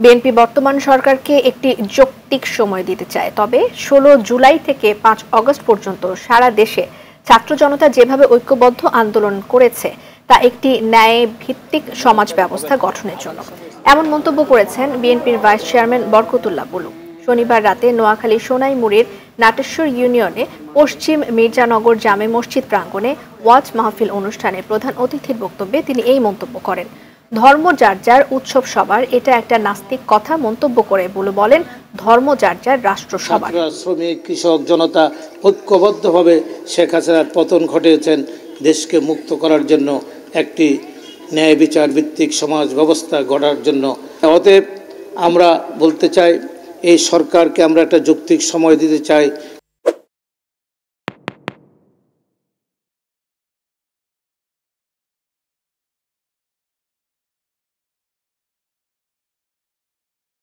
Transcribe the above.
BNP বর্তমান সরকারকে একটি যৌক্তিক সময় দিতে চায়, তবে ১৬ জুলাই থেকে ৫ আগস্ট পর্যন্ত সারা দেশে ছাত্র জনতা যেভাবে ঐক্যবদ্ধ আন্দোলন করেছে তা একটি ন্যায় ভিত্তিক সমাজ ব্যবস্থা গঠনের জন্য। এমন মন্তব্য করেছেন বিএনপির ভাইস চেয়ারম্যান বরকতুল্লাহ বুলু। শনিবার রাতে নোয়াখালী সোনাইমুড়ীর নাটেশ্বর ইউনিয়নে পশ্চিম মির্জানগর জামে মসজিদ প্রাঙ্গণে ওয়াজ মাহফিল অনুষ্ঠানে প্রধান অতিথির বক্তব্যে তিনি এই মন্তব্য করেন। ধর্ম যার যার, উৎসব সবার, এটা একটা নাস্তিক কথা মন্তব্য করে বুলু বলেন, ধর্ম যার যার, রাষ্ট্র সবার। শ্রমিক, কৃষক জনতা ঐক্যবদ্ধভাবে শেখ হাসিনার পতন ঘটিয়েছেন দেশকে মুক্ত করার জন্য, একটি ন্যায় বিচার ভিত্তিক সমাজ ব্যবস্থা গড়ার জন্য। অতএব আমরা বলতে চাই, এই সরকারকে আমরা একটা যৌক্তিক সময় দিতে চাই।